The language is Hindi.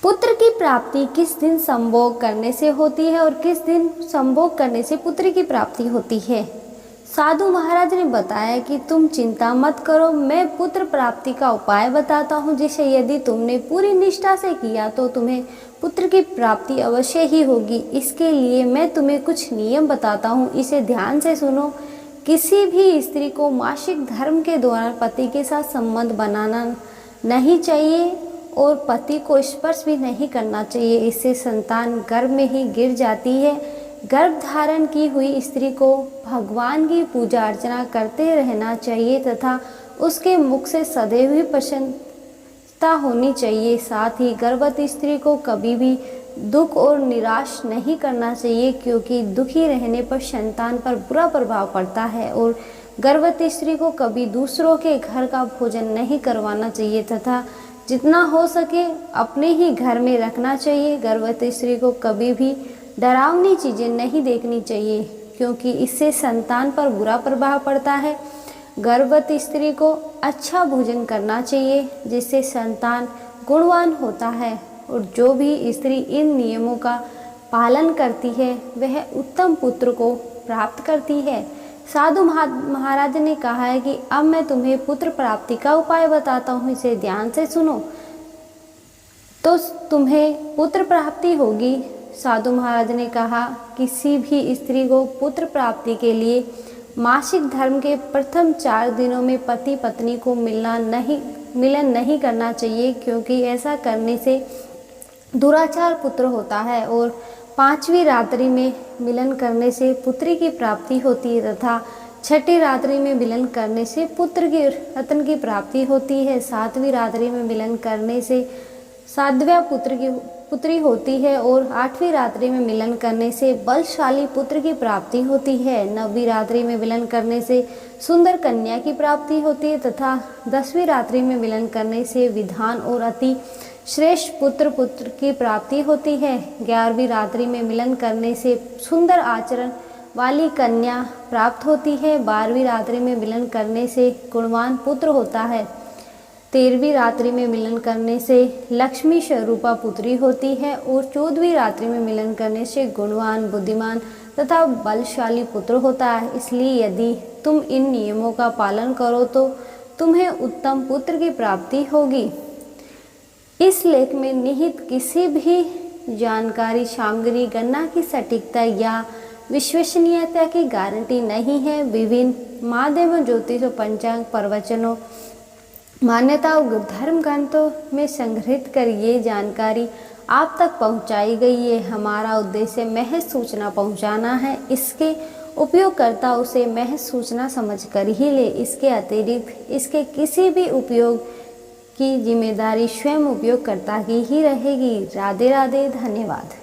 पुत्र की प्राप्ति किस दिन संभोग करने से होती है और किस दिन संभोग करने से पुत्र की प्राप्ति होती है। साधु महाराज ने बताया कि तुम चिंता मत करो, मैं पुत्र प्राप्ति का उपाय बताता हूँ, जिसे यदि तुमने पूरी निष्ठा से किया तो तुम्हें पुत्र की प्राप्ति अवश्य ही होगी। इसके लिए मैं तुम्हें कुछ नियम बताता हूँ, इसे ध्यान से सुनो। किसी भी स्त्री को मासिक धर्म के दौरान पति के साथ संबंध बनाना नहीं चाहिए और पति को स्पर्श भी नहीं करना चाहिए, इससे संतान गर्भ में ही गिर जाती है। गर्भ धारण की हुई स्त्री को भगवान की पूजा अर्चना करते रहना चाहिए तथा उसके मुख से सदैव ही प्रसन्नता होनी चाहिए। साथ ही गर्भवती स्त्री को कभी भी दुख और निराश नहीं करना चाहिए, क्योंकि दुखी रहने पर संतान पर बुरा प्रभाव पड़ता है। और गर्भवती स्त्री को कभी दूसरों के घर का भोजन नहीं करवाना चाहिए तथा जितना हो सके अपने ही घर में रखना चाहिए। गर्भवती स्त्री को कभी भी डरावनी चीज़ें नहीं देखनी चाहिए, क्योंकि इससे संतान पर बुरा प्रभाव पड़ता है। गर्भवती स्त्री को अच्छा भोजन करना चाहिए, जिससे संतान गुणवान होता है। और जो भी स्त्री इन नियमों का पालन करती है वह उत्तम पुत्र को प्राप्त करती है। साधु महाराज ने कहा है कि अब मैं तुम्हें पुत्र प्राप्ति का उपाय बताता हूँ, इसे ध्यान से सुनो तो तुम्हें पुत्र प्राप्ति होगी। साधु महाराज ने कहा, किसी भी स्त्री को पुत्र प्राप्ति के लिए मासिक धर्म के प्रथम 4 दिनों में पति पत्नी को मिलन नहीं करना चाहिए, क्योंकि ऐसा करने से दुराचार पुत्र होता है। और 5वीं रात्रि में मिलन करने से पुत्री की प्राप्ति होती है तथा 6ठी रात्रि में मिलन करने से पुत्र की रत्न की प्राप्ति होती है। 7वीं रात्रि में मिलन करने से साध्व्या पुत्री होती है और 8वीं रात्रि में मिलन करने से बलशाली पुत्र की प्राप्ति होती है। 9वीं रात्रि में मिलन करने से सुंदर कन्या की प्राप्ति होती है तथा 10वीं रात्रि में मिलन करने से विद्वान और अति श्रेष्ठ पुत्र की प्राप्ति होती है। 11वीं रात्रि में मिलन करने से सुंदर आचरण वाली कन्या प्राप्त होती है। 12वीं रात्रि में मिलन करने से गुणवान पुत्र होता है। 13वीं रात्रि में मिलन करने से लक्ष्मी स्वरूपा पुत्री होती है और 14वीं रात्रि में मिलन करने से गुणवान, बुद्धिमान तथा बलशाली पुत्र होता है। इसलिए यदि तुम इन नियमों का पालन करो तो तुम्हें उत्तम पुत्र की प्राप्ति होगी। इस लेख में निहित किसी भी जानकारी सामग्री गणना की सटीकता या विश्वसनीयता की गारंटी नहीं है। विभिन्न माध्यमों, ज्योतिष और पंचांग प्रवचनों, मान्यताओं, धर्म ग्रंथों में संग्रहित कर ये जानकारी आप तक पहुंचाई गई है। हमारा उद्देश्य महज सूचना पहुंचाना है। इसके उपयोगकर्ता उसे महज सूचना समझकर ही ले। इसके अतिरिक्त इसके किसी भी उपयोग की जिम्मेदारी स्वयं उपयोगकर्ता की ही रहेगी। राधे राधे, धन्यवाद।